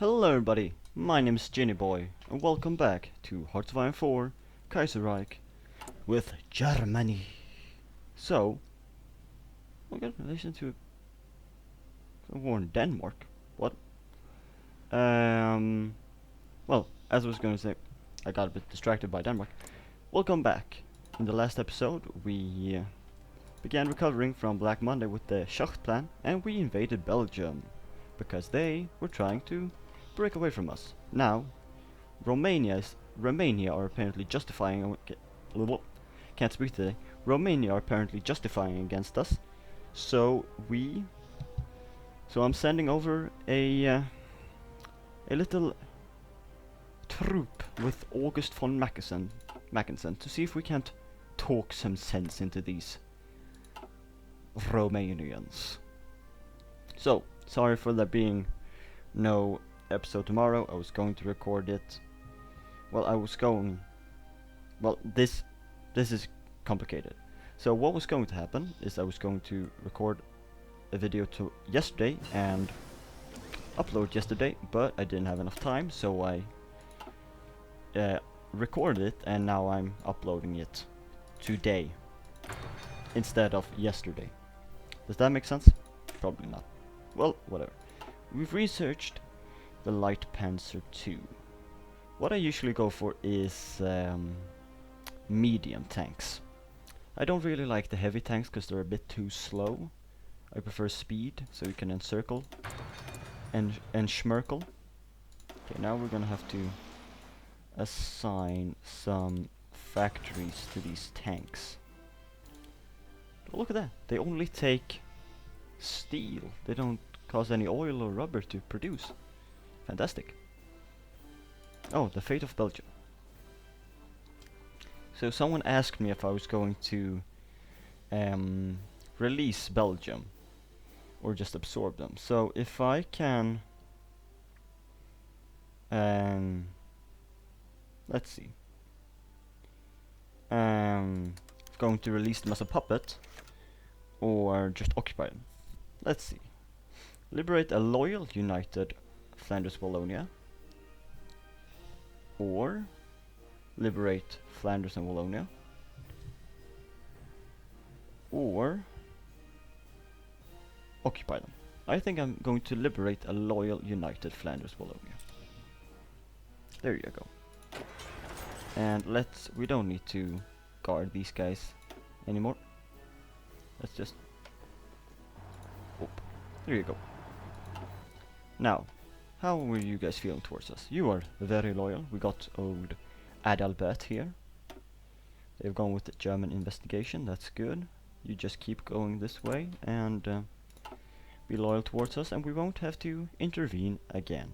Hello everybody, my name is Jenny Boy, and welcome back to Hearts of Iron 4, Kaiserreich, with Germany. So, we got in relation to a war in Denmark. What? Well, as I was going to say, I got a bit distracted by Denmark. Welcome back. In the last episode, we began recovering from Black Monday with the Schacht plan, and we invaded Belgium, because they were trying to break away from us. Now, Romania are apparently justifying. Can't speak today. Romania are apparently justifying against us. So I'm sending over a little troop with August von Mackensen to see if we can't talk some sense into these Romanians. So sorry for there being no episode tomorrow. I was going to record it. This is complicated. So what was going to happen is I was going to record a video to yesterday and upload yesterday, but I didn't have enough time, so I recorded it and now I'm uploading it today instead of yesterday. Does that make sense? Probably not. Well, whatever. We've researched the Light Panzer II. What I usually go for is medium tanks. I don't really like the heavy tanks because they're a bit too slow. I prefer speed, so you can encircle and schmirkle. Okay, now we're gonna have to assign some factories to these tanks. Oh, look at that! They only take steel. They don't cause any oil or rubber to produce. Fantastic. Oh, the fate of Belgium. So someone asked me if I was going to release Belgium or just absorb them. So if I can, let's see. Going to release them as a puppet or just occupy them. Let's see. Liberate a loyal, united Flanders Wallonia, or liberate Flanders and Wallonia, or occupy them. I think I'm going to liberate a loyal, united Flanders Wallonia. There you go. And we don't need to guard these guys anymore. Let's just, there you go. Now, how were you guys feeling towards us? You are very loyal. We got old Adalbert here. They've gone with the German investigation. That's good. You just keep going this way and be loyal towards us, and we won't have to intervene again.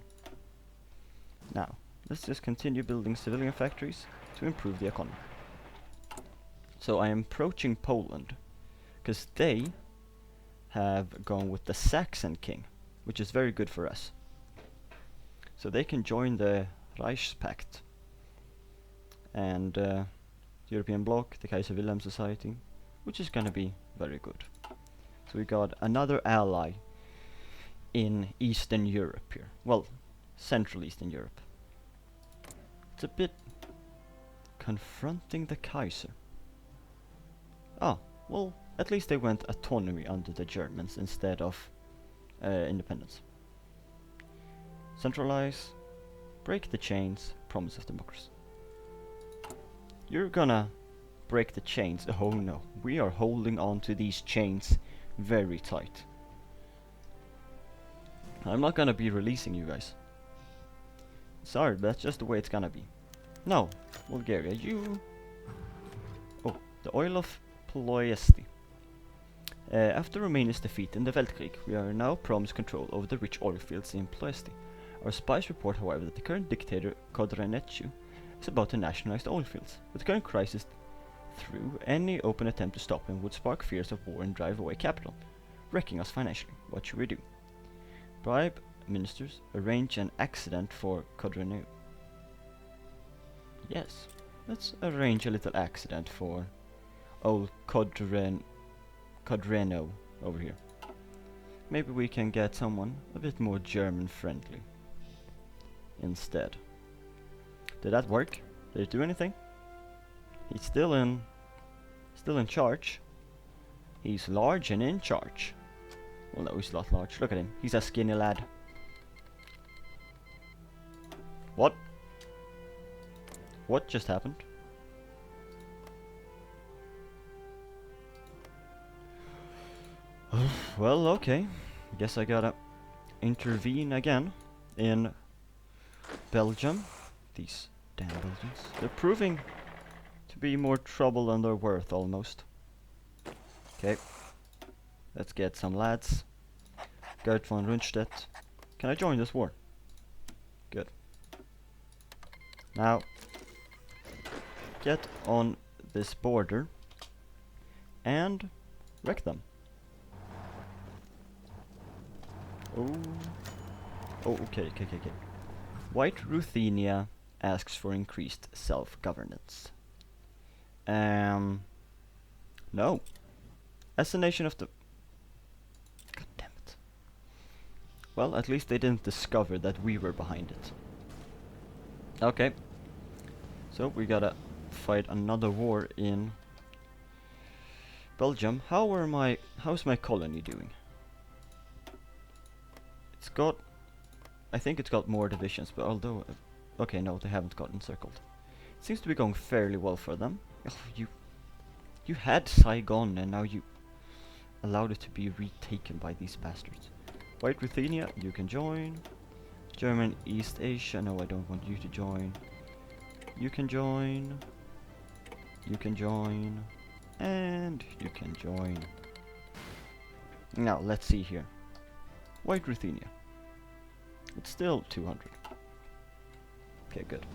Now, let's just continue building civilian factories to improve the economy. So I am approaching Poland, because they have gone with the Saxon king, which is very good for us. So they can join the Reichspakt and the European Bloc, the Kaiser Wilhelm Society, which is gonna be very good. So we got another ally in Eastern Europe here. Well, Central Eastern Europe. It's a bit confronting the Kaiser. Ah, well, at least they went autonomy under the Germans instead of independence. Centralize, break the chains, promise of democracy. You're gonna break the chains. Oh no, we are holding on to these chains very tight. I'm not gonna be releasing you guys. Sorry, but that's just the way it's gonna be. No, Bulgaria, you... Oh, the oil of Ploiesti. After Romania's defeat in the Weltkrieg, we are now promised control over the rich oil fields in Ploiesti. Our spies report, however, that the current dictator, Kaiserreich, is about to nationalize the oil fields. With the current crisis through, any open attempt to stop him would spark fears of war and drive away capital, wrecking us financially. What should we do? Bribe ministers, arrange an accident for Kaiserreich. Yes, let's arrange a little accident for old Kaiserreich over here. Maybe we can get someone a bit more German friendly. instead. Did that work? Did it do anything? He's still in charge. He's large and in charge. Well, no, he's not large. Look at him. He's a skinny lad. What? What just happened? Well, okay. Guess I gotta intervene again in Belgium. These damn Belgians. They're proving to be more trouble than they're worth, almost. Okay. Let's get some lads. Gert von Rundstedt. Can I join this war? Good. Now, get on this border and wreck them. Oh, okay. White Ruthenia asks for increased self-governance. No. As a nation of the... God damn it. Well, at least they didn't discover that we were behind it. Okay. So, we gotta fight another war in Belgium. How's my colony doing? It's got... I think it's got more divisions, but although... okay, no, they haven't got encircled. It seems to be going fairly well for them. Oh, you had Saigon, and now you allowed it to be retaken by these bastards. White Ruthenia, you can join. German East Asia, no, I don't want you to join. You can join. You can join. And you can join. Now, let's see here. White Ruthenia. It's still 200. Okay, good.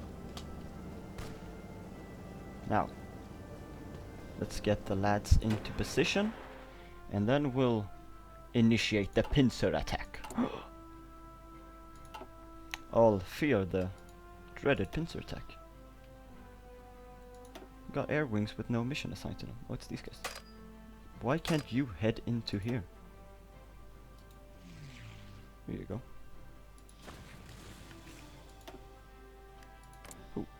Now, let's get the lads into position, and then we'll initiate the pincer attack. All fear the dreaded pincer attack. We got air wings with no mission assigned to them. What's these guys? Why can't you head into here? Here you go.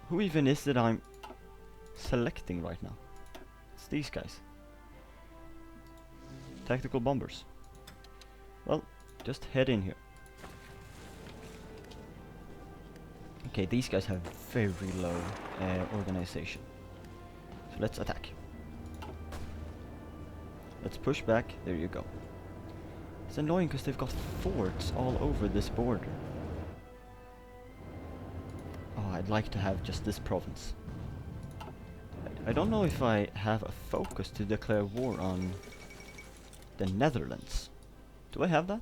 Who even is it I'm selecting right now? It's these guys. Tactical bombers. Well, just head in here. Okay, these guys have very low organization. So let's attack. Let's push back. There you go. It's annoying because they've got forts all over this border. Oh, I'd like to have just this province. I don't know if I have a focus to declare war on the Netherlands. Do I have that?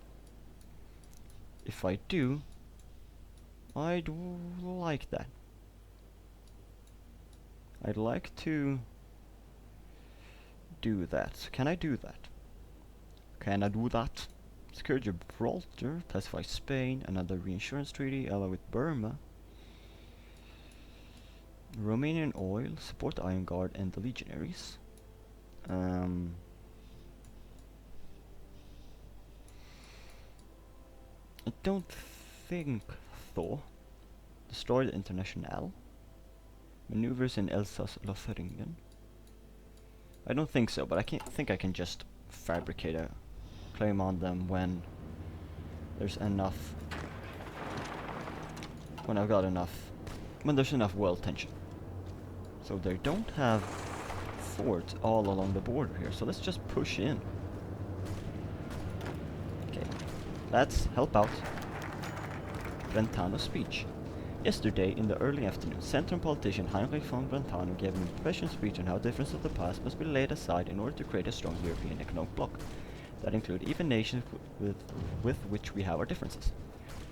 If I do, I'd like that. I'd like to do that. Can I do that? Can I do that? Secure Gibraltar, pacify Spain, another reinsurance treaty, ally with Burma. Romanian oil, support the Iron Guard and the legionaries. I don't think so. Destroy the Internationale. Maneuvers in Elsass-Lothringen. I don't think so, but I think I can just fabricate a claim on them when there's enough. When I've got enough. When there's enough world tension. So they don't have forts all along the border here, so let's just push in. Okay, let's help out. Brentano's speech. Yesterday, in the early afternoon, Centrum politician Heinrich von Brentano gave an impression speech on how differences of the past must be laid aside in order to create a strong European economic bloc that include even nations with which we have our differences.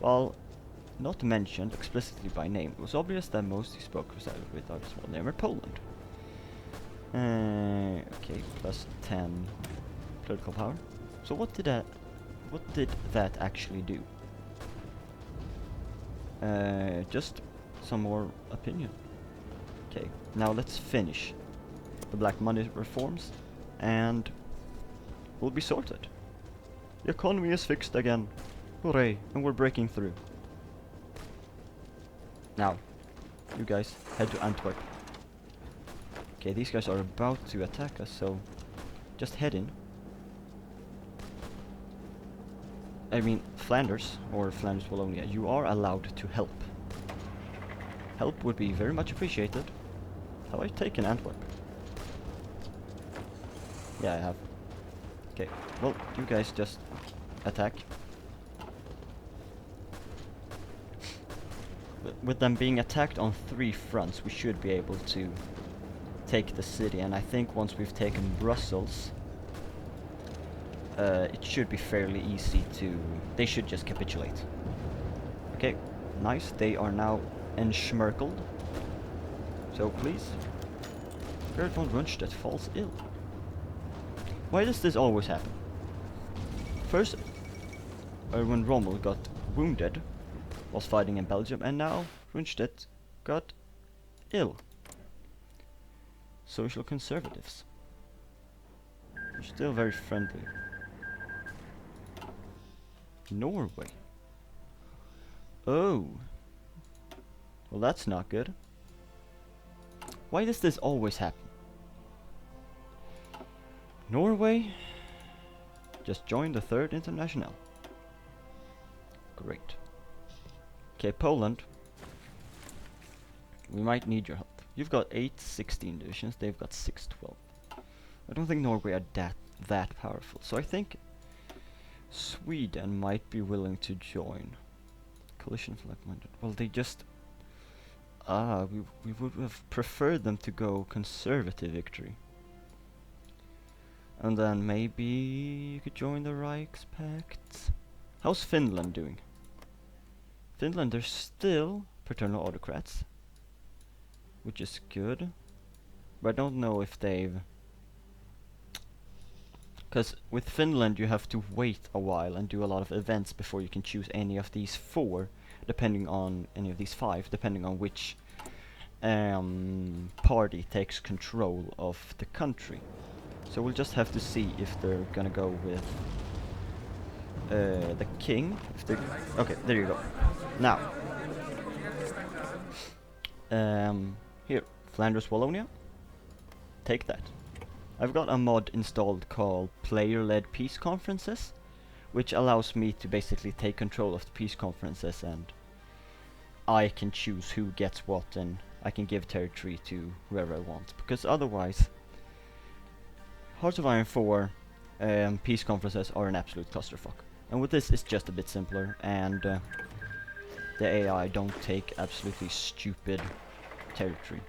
While not mentioned explicitly by name, it was obvious that most he spoke resided with our small neighbor Poland. Okay, plus 10 political power. So what did that actually do? Just some more opinion. Okay, now let's finish the black money reforms and we'll be sorted. The economy is fixed again. Hooray, and we're breaking through. Now, you guys head to Antwerp. Okay, these guys are about to attack us, so just head in. I mean, Flanders, or Flanders Wallonia, you are allowed to help. Help would be very much appreciated. Have I taken Antwerp? Yeah, I have. Okay, well, you guys just attack. With them being attacked on 3 fronts, we should be able to take the city, and I think once we've taken Brussels, it should be fairly easy to... They should just capitulate. Okay, nice. They are now enschmerkled. So please, Gerd von Rundstedt falls ill. Why does this always happen? First, when Rommel got wounded, was fighting in Belgium, and now Rundstedt got ill. Social conservatives. They're still very friendly. Norway. Oh. Well, that's not good. Why does this always happen? Norway just joined the 3rd International. Great. Okay, Poland. We might need your help. You've got 8-16 divisions, they've got 6-12. I don't think Norway are that powerful, so I think Sweden might be willing to join. Coalition of like-minded. Well, they just... we would have preferred them to go conservative victory. And then maybe you could join the Reichspakt. How's Finland doing? Finland, they're still paternal autocrats, which is good. But I don't know if they've... Because with Finland you have to wait a while and do a lot of events before you can choose any of these 4, depending on any of these 5, depending on which party takes control of the country. So we'll just have to see if they're gonna go with the king. If they're okay, there you go. Now, here, Flanders Wallonia. Take that. I've got a mod installed called Player-Led Peace Conferences, which allows me to basically take control of the peace conferences, and I can choose who gets what, and I can give territory to whoever I want. Because otherwise, Hearts of Iron 4 peace conferences are an absolute clusterfuck. And with this, it's just a bit simpler, and the AI don't take absolutely stupid territory.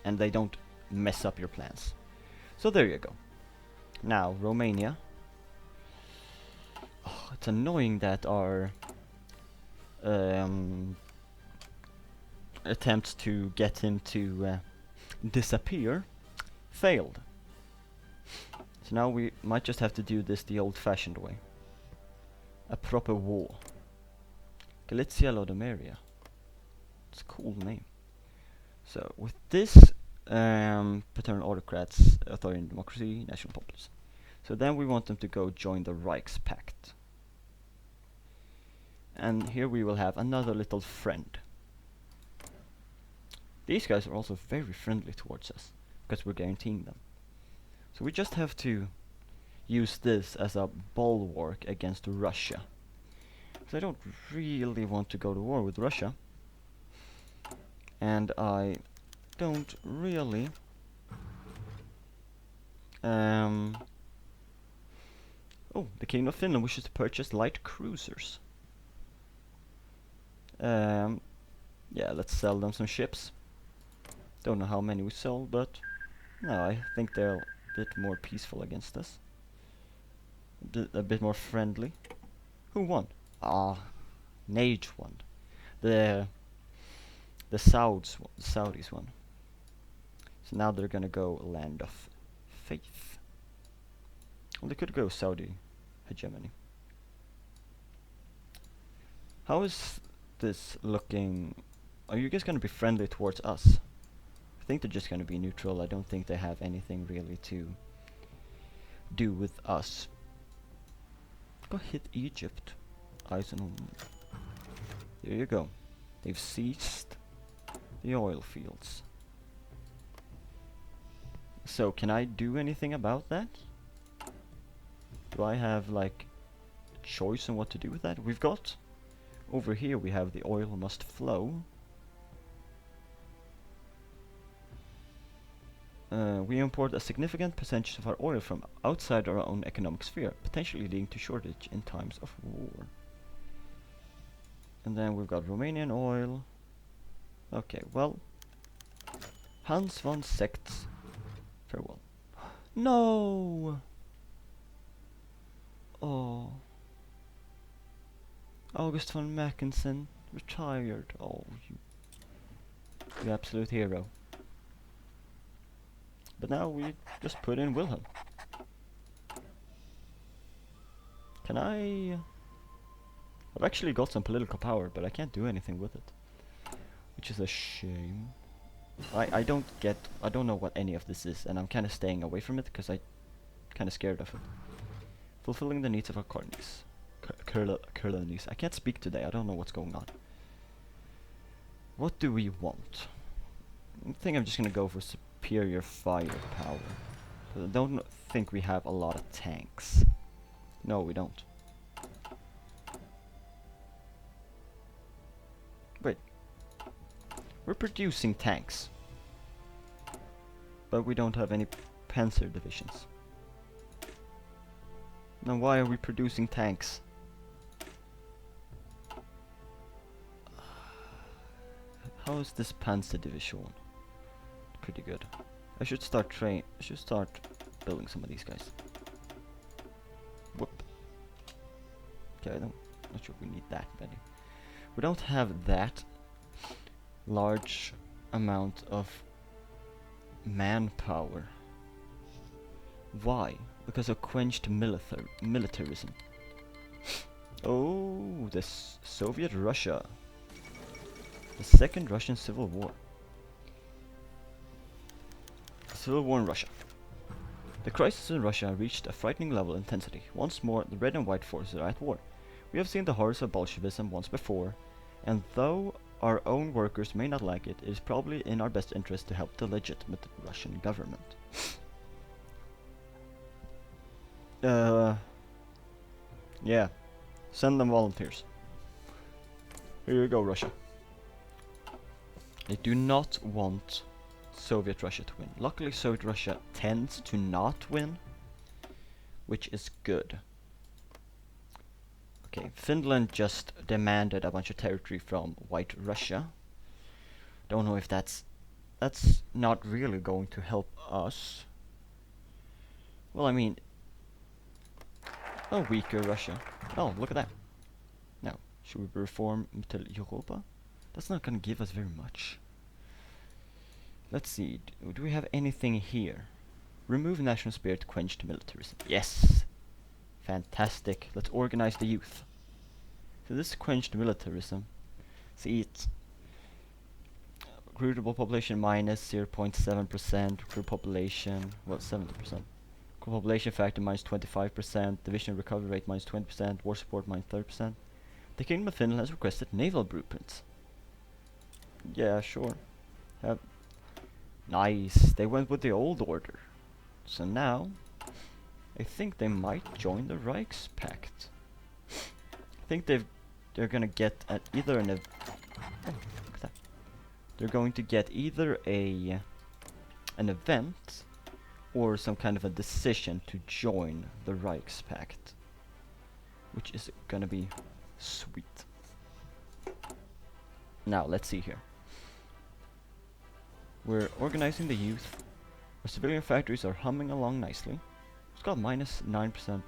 And they don't mess up your plans. So there you go. Now, Romania. Oh, it's annoying that our attempts to get him to disappear failed. So now we might just have to do this the old-fashioned way. A proper war. Galicia Lodomeria. It's a cool name. So with this, paternal autocrats, authoritarian democracy, national populism. So then we want them to go join the Reichspakt. And here we will have another little friend. These guys are also very friendly towards us, because we're guaranteeing them. So we just have to use this as a bulwark against Russia. Because I don't really want to go to war with Russia. And I don't really... Oh, the King of Finland wishes to purchase light cruisers. Yeah, let's sell them some ships. Don't know how many we sell, but no, I think they're a bit more peaceful against us. A bit more friendly. Who won? Nage won. The Saudis won. So now they're gonna go Land of Faith. Well, they could go Saudi hegemony. How is this looking? Are you guys gonna be friendly towards us? I think they're just gonna be neutral. I don't think they have anything really to do with us. Go hit Egypt. Eyes on. There you go. They've seized the oil fields. So can I do anything about that? Do I have like a choice on what to do with that? We've got over here we have the oil must flow. We import a significant percentage of our oil from outside our own economic sphere, potentially leading to shortage in times of war. And then we've got Romanian oil. Okay, well, Hans von Sects, farewell. No! Oh. August von Mackensen retired. Oh, you absolute hero. But now we just put in Wilhelm. Can I... I've actually got some political power, but I can't do anything with it. Which is a shame. I don't know what any of this is, and I'm kind of staying away from it because I'm kind of scared of it. Fulfilling the needs of our colonies. Colonies. I can't speak today, I don't know what's going on. What do we want? I think I'm just gonna go for superior firepower. I don't think we have a lot of tanks. No, we don't. Wait. We're producing tanks. But we don't have any panzer divisions. Now why are we producing tanks? How is this panzer division? Pretty good. I should start building some of these guys. Whoop. Okay, not sure we need that many. We don't have that large amount of manpower. Why? Because of quenched militarism. Oh, this Soviet Russia. The Second Russian Civil War. Civil War in Russia. The crisis in Russia reached a frightening level of intensity. Once more, the red and white forces are at war. We have seen the horrors of Bolshevism once before, and though our own workers may not like it, it is probably in our best interest to help the legitimate Russian government. Yeah. Send them volunteers. Here you go, Russia. They do not want Soviet Russia to win. Luckily, Soviet Russia tends to not win, which is good. Okay, Finland just demanded a bunch of territory from White Russia. Don't know if that's not really going to help us. Well, I mean, a weaker Russia. Oh, look at that. Now, should we reform Mittel Europa? That's not gonna give us very much. Let's see, do we have anything here? Remove national spirit, quenched militarism. Yes! Fantastic. Let's organize the youth. So this quenched militarism. See it. Recruitable population minus 0.7%. Recruit population, well, 70%. Recruit population factor minus 25%. Division recovery rate minus 20%. War support minus 30%. The Kingdom of Finland has requested naval blueprints. Yeah, sure. Nice. They went with the old order. So now, I think they might join the Reichspakt. I think they're gonna get either an oh, look at that. They're going to get either an event or some kind of a decision to join the Reichspakt, which is gonna be sweet. Now let's see here. We're organizing the youth. Our civilian factories are humming along nicely. It's got minus 9%.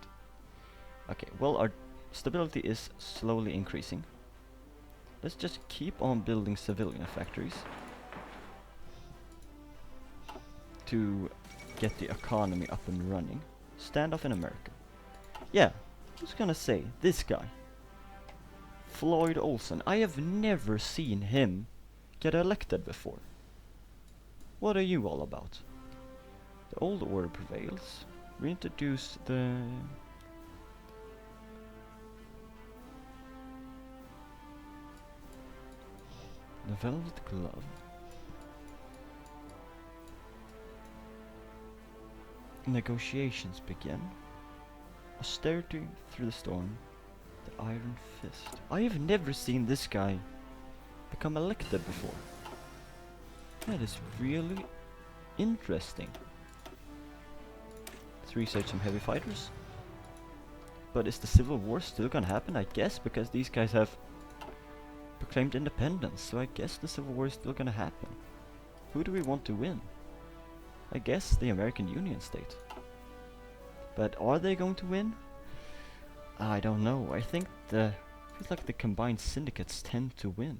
Okay, well, our stability is slowly increasing. Let's just keep on building civilian factories to get the economy up and running. Standoff in America. Yeah, I was gonna say, this guy. Floyd Olson. I have never seen him get elected before. What are you all about? The old order prevails. Reintroduce the... The velvet glove. Negotiations begin. Austerity through the storm. The Iron Fist. I have never seen this guy become elected before. That is really interesting. Let's research some heavy fighters. But is the Civil War still gonna happen? I guess, because these guys have proclaimed independence, so I guess the Civil War is still gonna happen. Who do we want to win? I guess the American Union state. But are they going to win? I don't know. I think feels like the combined syndicates tend to win,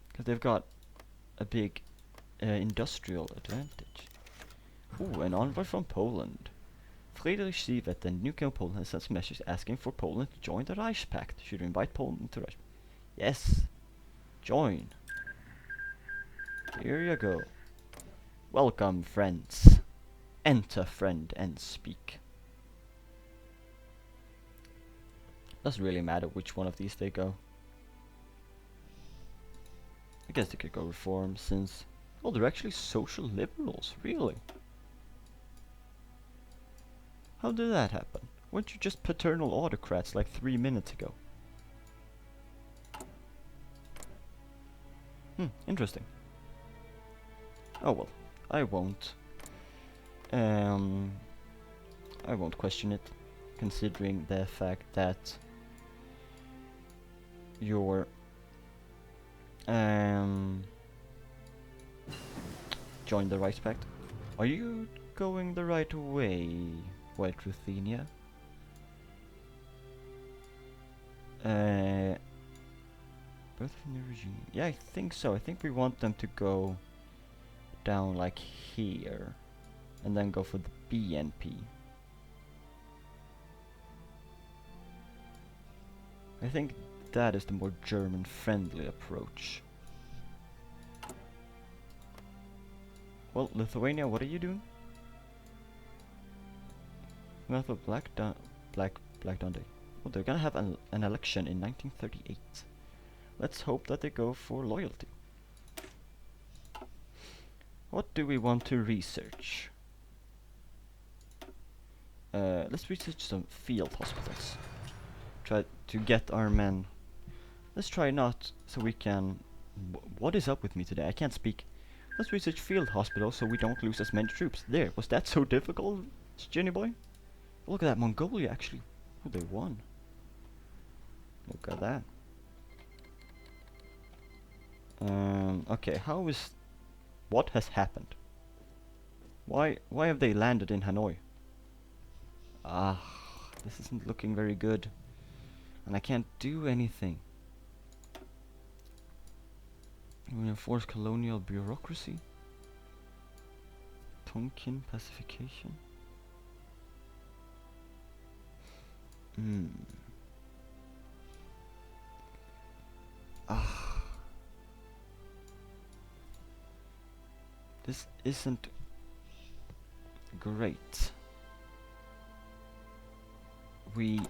because they've got a big industrial advantage. Ooh, an envoy from Poland. Friedrich Siewert, the nuclear Poland, has sent messages asking for Poland to join the Reich Pact. Should we invite Poland to Reich? Yes. Join. Here you go. Welcome, friends. Enter, friend, and speak. Doesn't really matter which one of these they go. I guess they could go reform, since... oh, they're actually social liberals, really? How did that happen? Weren't you just paternal autocrats like 3 minutes ago? Interesting. Oh well, I won't question it, considering the fact that you're joined the Rights Pact. Are you going the right way, White Ruthenia? Birth of new regime. Yeah, I think so. I think we want them to go down like here, and then go for the BNP. I think that is the more German-friendly approach. Well, Lithuania, what are you doing? Mouth of Black Dundee. Well, they're gonna have an election in 1938. Let's hope that they go for loyalty. What do we want to research? Let's research some field hospitals. Try to get our men. Let's try not so we can... what is up with me today? I can't speak. Let's research field hospitals so we don't lose as many troops. There, was that so difficult, Jenny boy? Look at that, Mongolia actually. Oh, they won. Look at that. Okay, how is... what has happened? Why have they landed in Hanoi? Ah, this isn't looking very good. And I can't do anything. We enforce colonial bureaucracy. Tonkin pacification. Ah. This isn't great. We...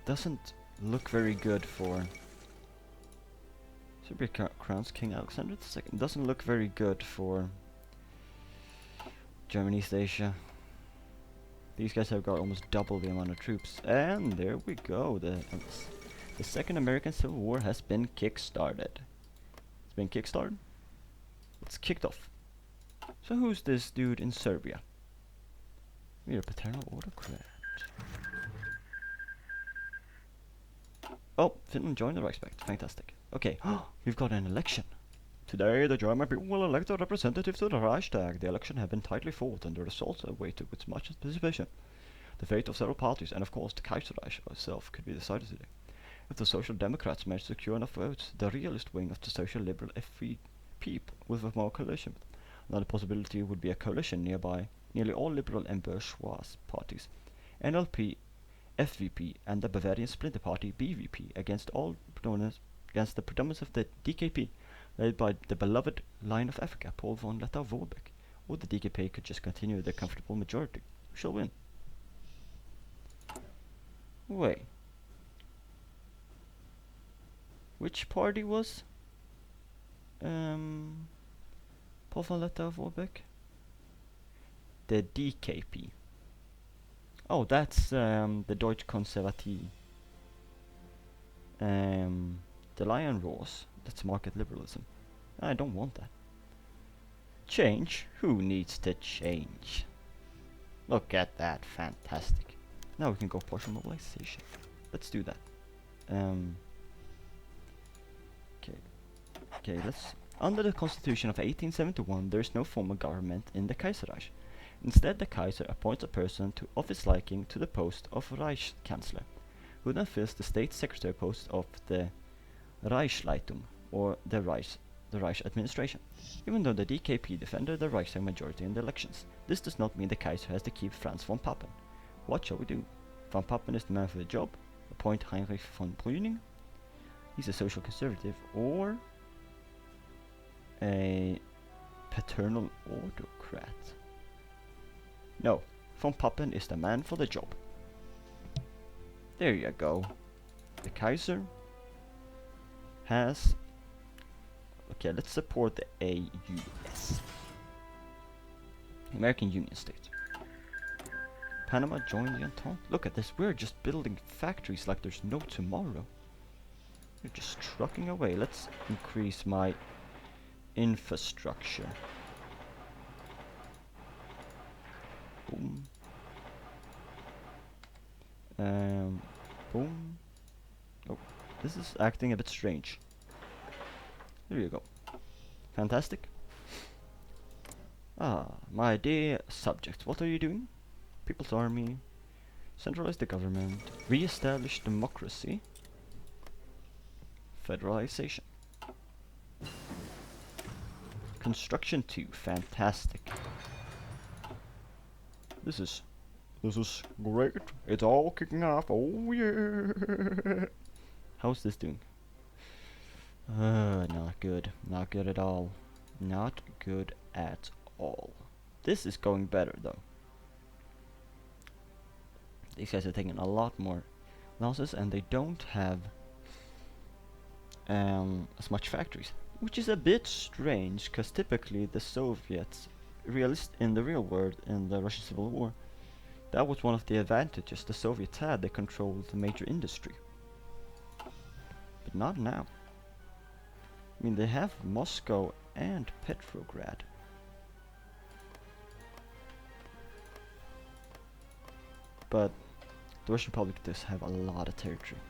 doesn't look very good for... Serbia crowns King Alexander II. Doesn't look very good for Germany, East Asia. These guys have got almost double the amount of troops. And there we go. The Second American Civil War has been kick-started. It's been kick-started? It's kicked off. So who's this dude in Serbia? We're a paternal autocrat. Oh, Finland joined the Reichspakt. Fantastic. Okay, we've got an election. Today, the German people will elect a representative to the Reichstag. The election have been tightly fought, and the results are awaited with much anticipation. The fate of several parties, and of course the Kaiserreich itself, could be decided today. If the Social Democrats manage to secure enough votes, the realist wing of the Social Liberal FVP will form a coalition. Another possibility would be a coalition nearby nearly all liberal and bourgeois parties. NLP, FVP, and the Bavarian Splinter Party (BVP) against the predominance of the DKP, led by the beloved Lion of Africa, Paul von Lettow-Vorbeck. Or the DKP could just continue their comfortable majority. Who shall win? Wait. Which party was Påfalletta Vorbeck? The DKP. Oh, that's the Deutsche Konservative. The Lion Roars. That's market liberalism. I don't want that. Change? Who needs to change? Look at that, fantastic. Now we can go partial mobilization. Let's do that. Okay, let's... Under the constitution of 1871, there is no formal government in the Kaiserreich. Instead, the Kaiser appoints a person of his liking to the post of Reichskanzler, who then fills the state secretary post of the Reichsleitung, or the Reich administration. Even though the DKP defended the Reichstag majority in the elections, this does not mean the Kaiser has to keep Franz von Papen. What shall we do? Von Papen is the man for the job. Appoint Heinrich von Brüning. He's a social conservative, or a paternal autocrat. No, von Papen is the man for the job. There you go. The Kaiser has... Okay, let's support the AUS. American Union States. Panama joined the Entente. Look at this, we're just building factories like there's no tomorrow. We're just trucking away. Let's increase my infrastructure. Boom. Boom. Oh, this is acting a bit strange. There you go. Fantastic. Ah, my dear subjects, what are you doing? People's Army. Centralize the government. Re-establish democracy. Federalization. Construction 2. Fantastic. This is great. It's all kicking off. Oh yeah. How's this doing? Not good. Not good at all. Not good at all. This is going better though. These guys are taking a lot more losses and they don't have as much factories, which is a bit strange because typically the Soviets, in the real world, in the Russian Civil War, that was one of the advantages the Soviets had. They controlled the major industry, but not now. I mean, they have Moscow and Petrograd. But the Russian Republic does have a lot of territory.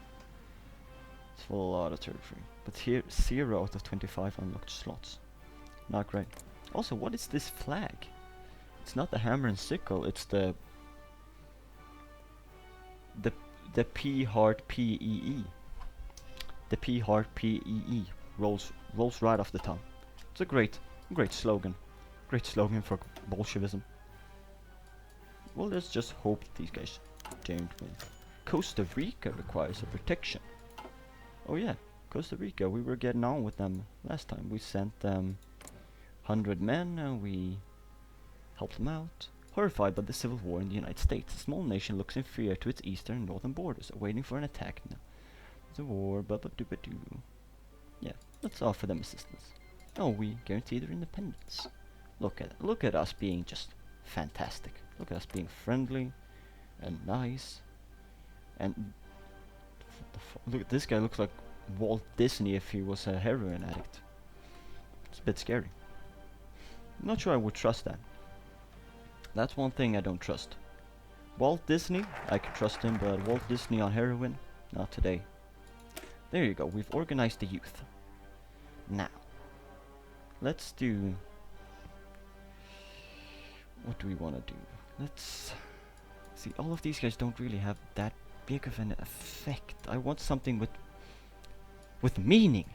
It's a lot of territory. But here, 0 out of 25 unlocked slots. Not great. Also, what is this flag? It's not the hammer and sickle, it's the P heart PEE. The P heart PEE rolls right off the tongue. It's a great slogan. Great slogan for Bolshevism. Well, let's just hope these guys don't win. Costa Rica requires a protection. Oh yeah, Costa Rica, we were getting on with them last time. We sent them 100 men and we helped them out. Horrified by the civil war in the United States, a small nation looks inferior to its eastern and northern borders, awaiting for an attack now. The war, ba-ba-doo-ba-doo. Yeah, let's offer them assistance. Oh, we guarantee their independence. Look at us being just fantastic. Look at us being friendly and nice. And look, this guy looks like Walt Disney if he was a heroin addict. It's a bit scary. I'm not sure I would trust that. That's one thing I don't trust. Walt Disney, I could trust him, but Walt Disney on heroin? Not today. There you go, we've organized the youth. Now, let's do... What do we want to do? Let's... See, all of these guys don't really have that big of an effect. I want something with meaning.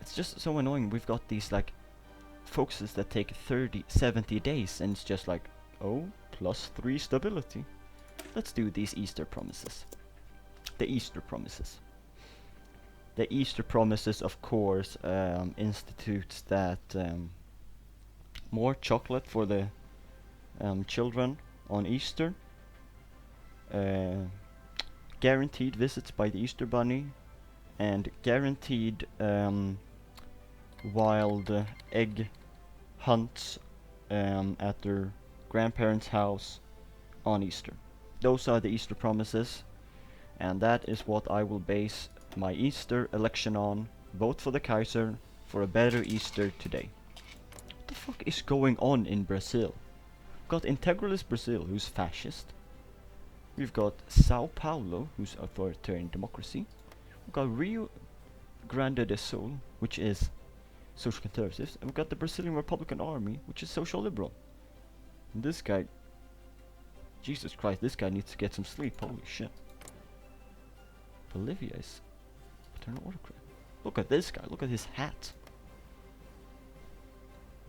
It's just so annoying. We've got these like focuses that take 70 days and it's just like, oh, +3 stability. Let's do these Easter promises. The Easter promises. The Easter promises, of course, institutes that more chocolate for the children on Easter. Guaranteed visits by the Easter Bunny and guaranteed wild egg hunts at their grandparents' house on Easter. Those are the Easter promises, and that is what I will base my Easter election on. Vote for the Kaiser for a better Easter today. What the fuck is going on in Brazil? We've got integralist Brazil, who's fascist. We've got Sao Paulo, who's authoritarian democracy. We've got Rio Grande do Sul, which is social conservatives, and we've got the Brazilian Republican Army, which is social liberal. And this guy, Jesus Christ, this guy needs to get some sleep. Holy shit. Bolivia is paternal autocrat. Look at this guy. Look at his hat.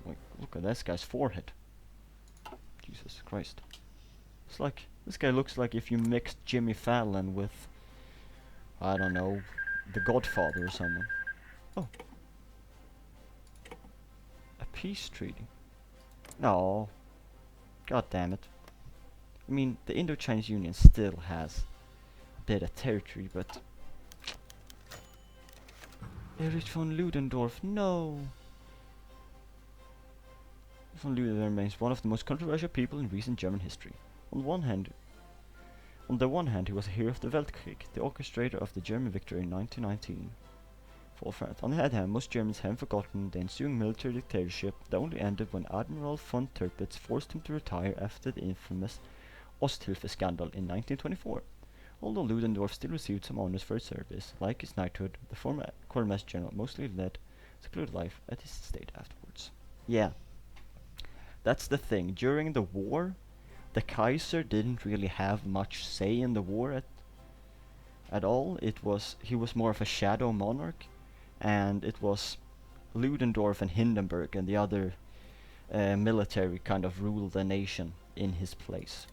Like, look at this guy's forehead. Jesus Christ. It's like, this guy looks like if you mixed Jimmy Fallon with, I don't know, The Godfather or someone. Oh. A peace treaty. No. God damn it. I mean, the Indo-Chinese Union still has a bit of territory, but... Erich von Ludendorff, no! Von Ludendorff remains one of the most controversial people in recent German history. On the one hand, he was a hero of the Weltkrieg, the orchestrator of the German victory in 1919 for France. On the other hand, most Germans haven't forgotten the ensuing military dictatorship that only ended when Admiral von Tirpitz forced him to retire after the infamous Osthilfe scandal in 1924. Although Ludendorff still received some honors for his service, like his knighthood, the former quartermaster general mostly led a secluded life at his estate afterwards. Yeah, that's the thing. During the war, the Kaiser didn't really have much say in the war at all. He was more of a shadow monarch, and it was Ludendorff and Hindenburg and the other military kind of ruled the nation in his place.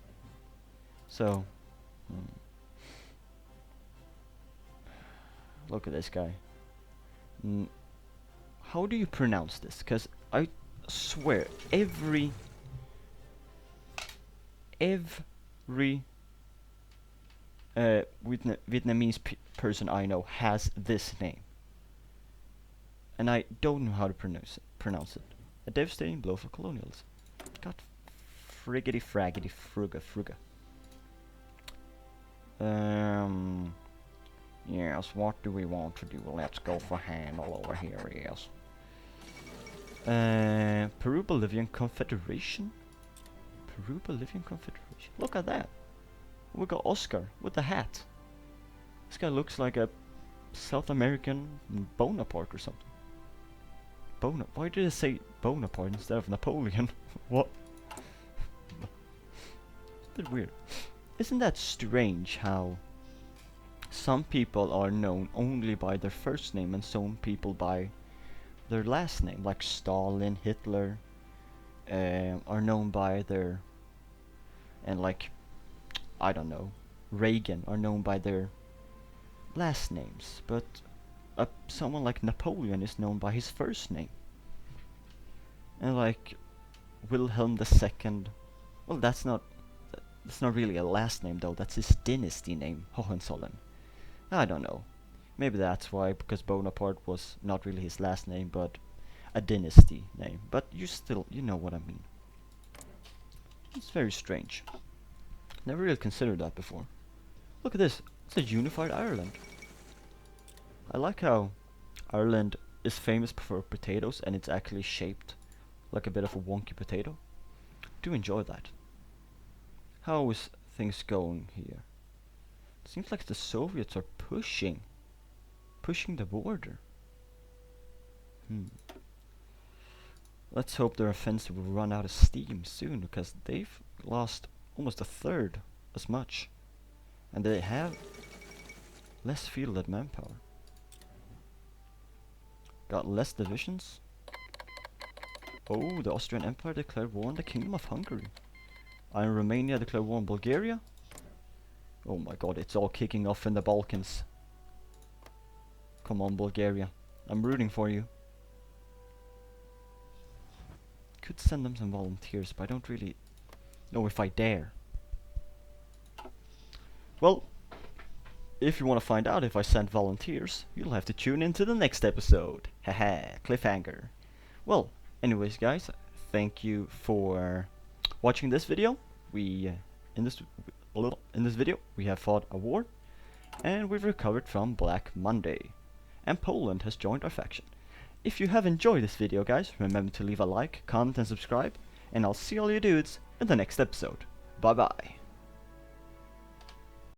So, look at this guy. How do you pronounce this? Because I swear, every Vietnamese person I know has this name, and I don't know how to pronounce it. A devastating blow for colonialism. God, friggity fraggity fruga. Yes, what do we want to do? Let's go for handle over here, yes. Peru-Bolivian Confederation? Peru-Bolivian Confederation. Look at that. We got Oscar with the hat. This guy looks like a South American Bonaparte or something. Why did I say Bonaparte instead of Napoleon? What? It's a bit weird. Isn't that strange how some people are known only by their first name and some people by their last name, like Stalin, Hitler, are known by their, and like, I don't know, Reagan are known by their last names, but someone like Napoleon is known by his first name. And like Wilhelm II, well, that's not really a last name though, that's his dynasty name, Hohenzollern. I don't know. Maybe that's why, because Bonaparte was not really his last name, but a dynasty name. But you know what I mean. It's very strange. Never really considered that before. Look at this. It's a unified Ireland. I like how Ireland is famous for potatoes and it's actually shaped like a bit of a wonky potato. Do enjoy that. How is things going here? Seems like the Soviets are pushing the border. Let's hope their offensive will run out of steam soon, because they've lost almost a third as much, and they have less fielded manpower. Got less divisions. Oh, the Austrian Empire declared war on the Kingdom of Hungary. And Romania declared war on Bulgaria. Oh my god, it's all kicking off in the Balkans. Come on, Bulgaria. I'm rooting for you. Could send them some volunteers, but I don't really know if I dare. Well, if you want to find out if I sent volunteers, you'll have to tune into the next episode. Haha, cliffhanger. Well, anyways, guys, thank you for watching this video. We in this video we have fought a war, and we've recovered from Black Monday, and Poland has joined our faction. If you have enjoyed this video, guys, remember to leave a like, comment, and subscribe, and I'll see all you dudes in the next episode. Bye bye.